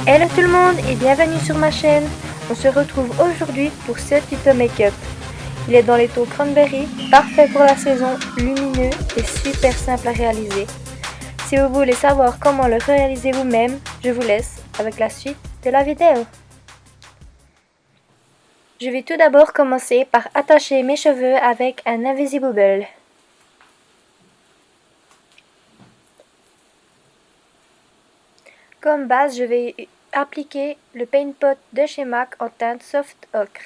Hello tout le monde et bienvenue sur ma chaîne. On se retrouve aujourd'hui pour ce tuto make-up. Il est dans les tons cranberry, parfait pour la saison, lumineux et super simple à réaliser. Si vous voulez savoir comment le réaliser vous-même, je vous laisse avec la suite de la vidéo. Je vais tout d'abord commencer par attacher mes cheveux avec un Invisibobble. Comme base, je vais appliquer le Paint Pot de chez MAC en teinte Soft Ocre.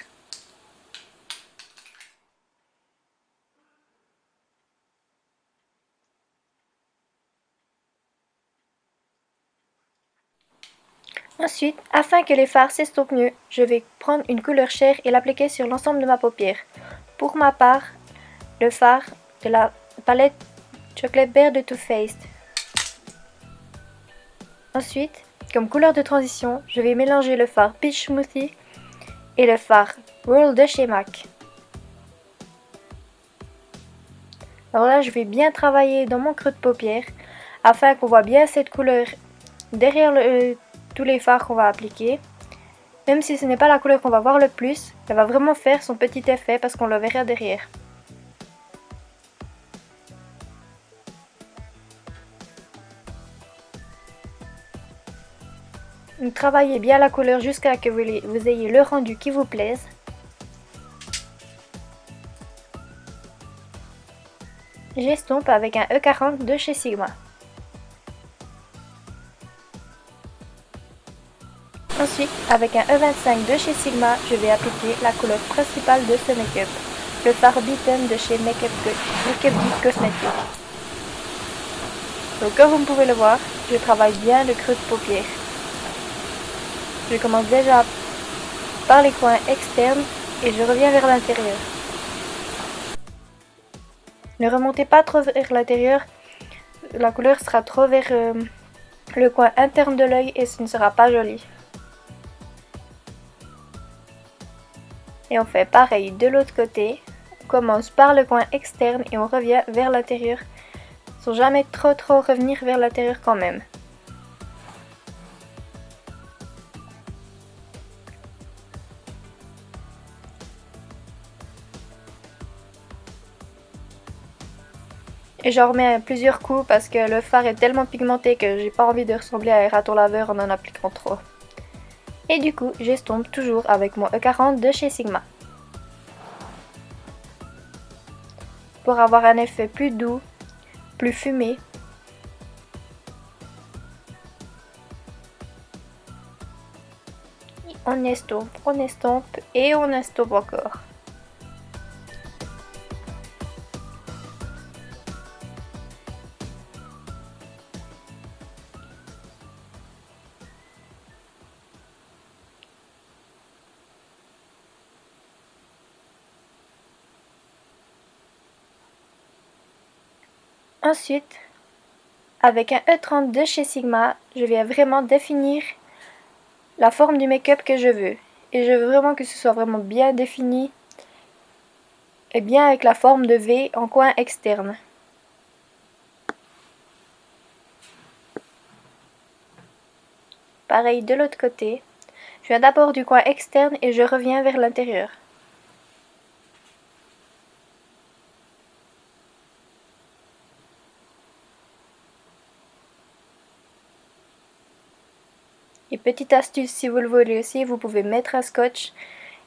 Ensuite, afin que les fards s'estompent mieux, je vais prendre une couleur chair et l'appliquer sur l'ensemble de ma paupière. Pour ma part, le fard de la palette Chocolate Bear de Too Faced. Ensuite, comme couleur de transition, je vais mélanger le fard Peach Smoothie et le fard Roll de chez MAC. Alors là, je vais bien travailler dans mon creux de paupière afin qu'on voit bien cette couleur derrière tous les fards qu'on va appliquer. Même si ce n'est pas la couleur qu'on va voir le plus, elle va vraiment faire son petit effet parce qu'on le verra derrière. Donc, travaillez bien la couleur jusqu'à ce que vous ayez le rendu qui vous plaise. J'estompe avec un E40 de chez Sigma. Ensuite, avec un E25 de chez Sigma, je vais appliquer la couleur principale de ce make-up, le fard Beaten de chez Make Up Geek Cosmetics. Donc comme vous pouvez le voir, je travaille bien le creux de paupière. Je commence déjà par les coins externes et je reviens vers l'intérieur. Ne remontez pas trop vers l'intérieur, la couleur sera trop vers le coin interne de l'œil et ce ne sera pas joli. Et on fait pareil de l'autre côté. On commence par le coin externe et on revient vers l'intérieur, sans jamais trop revenir vers l'intérieur quand même. Et j'en remets plusieurs coups parce que le fard est tellement pigmenté que j'ai pas envie de ressembler à un raton laveur en appliquant trop. Et du coup, j'estompe toujours avec mon E40 de chez Sigma. Pour avoir un effet plus doux, plus fumé. On estompe et on estompe encore. Ensuite, avec un E30 de chez Sigma, je vais vraiment définir la forme du make-up que je veux. Et je veux vraiment que ce soit vraiment bien défini et bien avec la forme de V en coin externe. Pareil de l'autre côté. Je viens d'abord du coin externe et je reviens vers l'intérieur. Et petite astuce, si vous le voulez aussi, vous pouvez mettre un scotch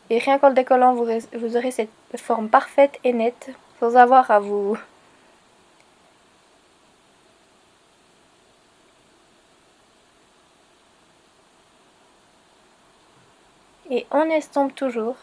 et rien qu'en le décollant, vous aurez cette forme parfaite et nette sans avoir à vous... Et on estompe toujours.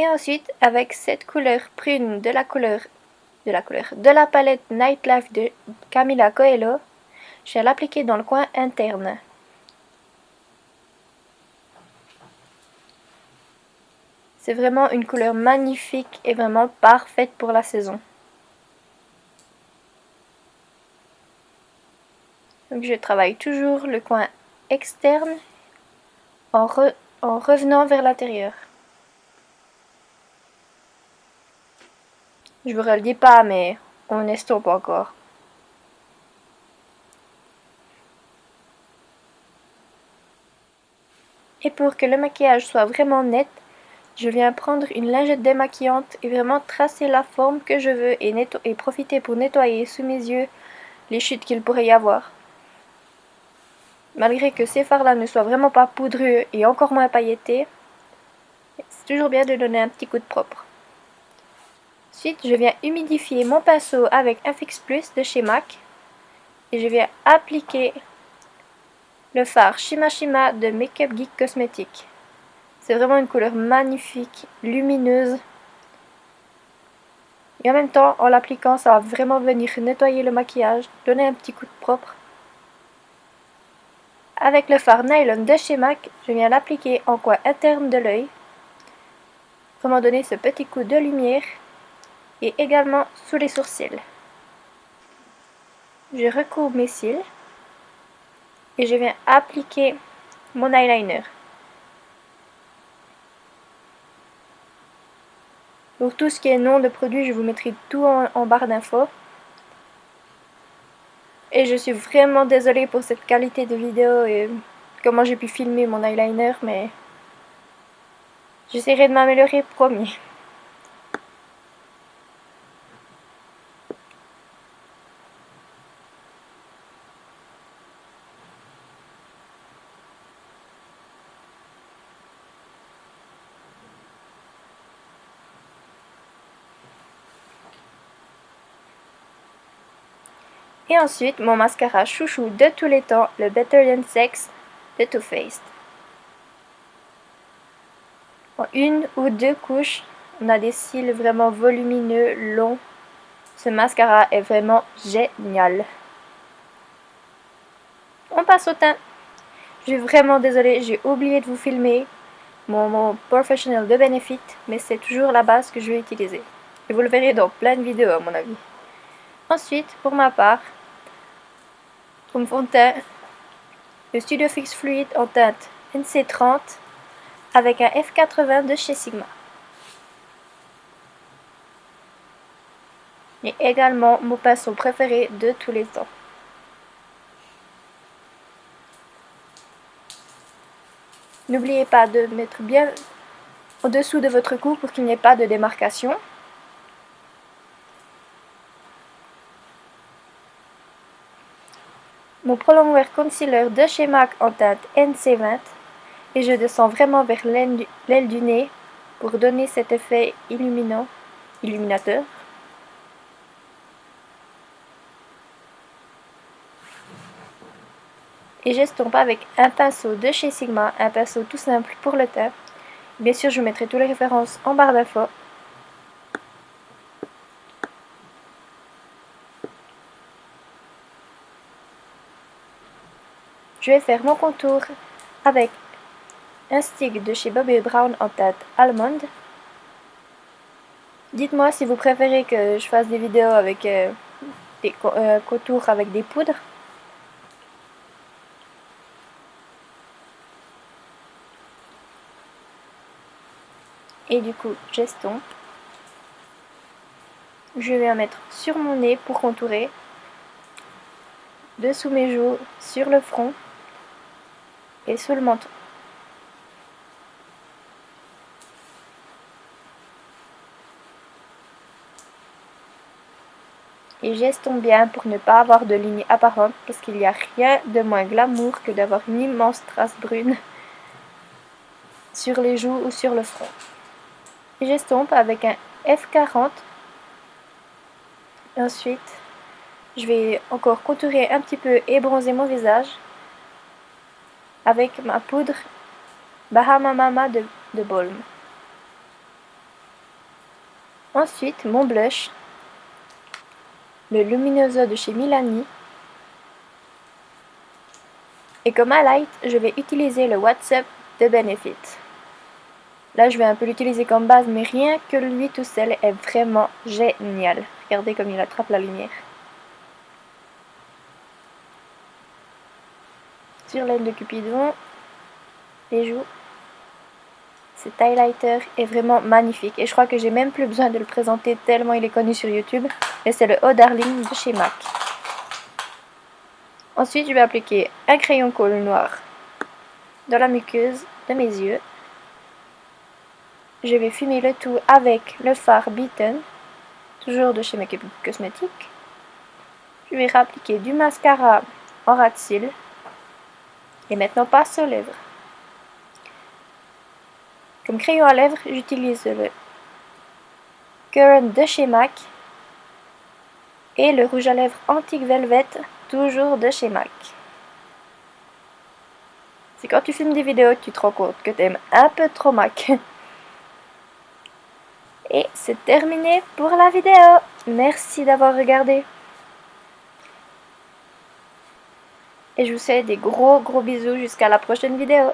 Et ensuite, avec cette couleur prune de la palette Nightlife de Camila Coelho, je vais l'appliquer dans le coin interne. C'est vraiment une couleur magnifique et vraiment parfaite pour la saison. Donc je travaille toujours le coin externe en revenant vers l'intérieur. Je vous le dis pas, mais on estompe encore. Et pour que le maquillage soit vraiment net, je viens prendre une lingette démaquillante et vraiment tracer la forme que je veux et profiter pour nettoyer sous mes yeux les chutes qu'il pourrait y avoir. Malgré que ces fards-là ne soient vraiment pas poudreux et encore moins pailletés, c'est toujours bien de donner un petit coup de propre. Ensuite, je viens humidifier mon pinceau avec un Fix Plus de chez MAC et je viens appliquer le fard Shima Shima de Make Up Geek Cosmetics. C'est vraiment une couleur magnifique, lumineuse. Et en même temps, en l'appliquant, ça va vraiment venir nettoyer le maquillage, donner un petit coup de propre. Avec le fard Nylon de chez MAC, je viens l'appliquer en coin interne de l'œil. Vraiment donner ce petit coup de lumière. Et également sous les sourcils. Je recouvre mes cils. Et je viens appliquer mon eyeliner. Pour tout ce qui est nom de produit, je vous mettrai tout en barre d'infos. Et je suis vraiment désolée pour cette qualité de vidéo et comment j'ai pu filmer mon eyeliner, mais j'essaierai de m'améliorer, promis. Et ensuite, mon mascara chouchou de tous les temps, le Better Than Sex de Too Faced. En une ou deux couches, on a des cils vraiment volumineux, longs. Ce mascara est vraiment génial. On passe au teint. Je suis vraiment désolée, j'ai oublié de vous filmer mon professionnel de Benefit, mais c'est toujours la base que je vais utiliser. Et vous le verrez dans plein de vidéos à mon avis. Ensuite, pour ma part, pour mon fond de teint, le Studio Fix Fluid en teinte NC30 avec un F80 de chez Sigma. Et également mon pinceau préféré de tous les temps. N'oubliez pas de mettre bien en dessous de votre cou pour qu'il n'y ait pas de démarcation. Mon Prolongwear Concealer de chez MAC en teinte NC20 et je descends vraiment vers l'aile du nez pour donner cet effet illuminateur. Et j'estompe avec un pinceau de chez Sigma, un pinceau tout simple pour le teint. Bien sûr, je vous mettrai toutes les références en barre d'infos. Je vais faire mon contour avec un stick de chez Bobbi Brown en teinte allemande. Dites-moi si vous préférez que je fasse des vidéos avec des contours avec des poudres. Et du coup, j'estompe. Je vais en mettre sur mon nez pour contourer. Dessous mes joues, sur le front et sous le menton. Et j'estompe bien pour ne pas avoir de ligne apparente parce qu'il n'y a rien de moins glamour que d'avoir une immense trace brune sur les joues ou sur le front. Et j'estompe avec un F40. Ensuite, je vais encore contourer un petit peu et bronzer mon visage avec ma poudre Bahama Mama de Balm. Ensuite, mon blush, le Luminoso de chez Milani. Et comme highlight, je vais utiliser le WhatsApp de Benefit. Là, je vais un peu l'utiliser comme base, mais rien que lui tout seul est vraiment génial. Regardez comme il attrape la lumière. sur laine de Cupidon, les joues. Cet highlighter est vraiment magnifique et je crois que j'ai même plus besoin de le présenter tellement il est connu sur YouTube. Mais c'est le Oh Darling de chez MAC. Ensuite, je vais appliquer un crayon colle noir dans la muqueuse de mes yeux. Je vais fumer le tout avec le fard Beaten, toujours de chez Make Up Cosmetics. Je vais réappliquer du mascara en ras de cils. Et maintenant, passe aux lèvres. Comme crayon à lèvres, j'utilise le Currant de chez MAC et le rouge à lèvres Antique Velvet, toujours de chez MAC. C'est quand tu filmes des vidéos que tu te rends compte que tu aimes un peu trop MAC. Et c'est terminé pour la vidéo. Merci d'avoir regardé. Et je vous fais des gros bisous jusqu'à la prochaine vidéo.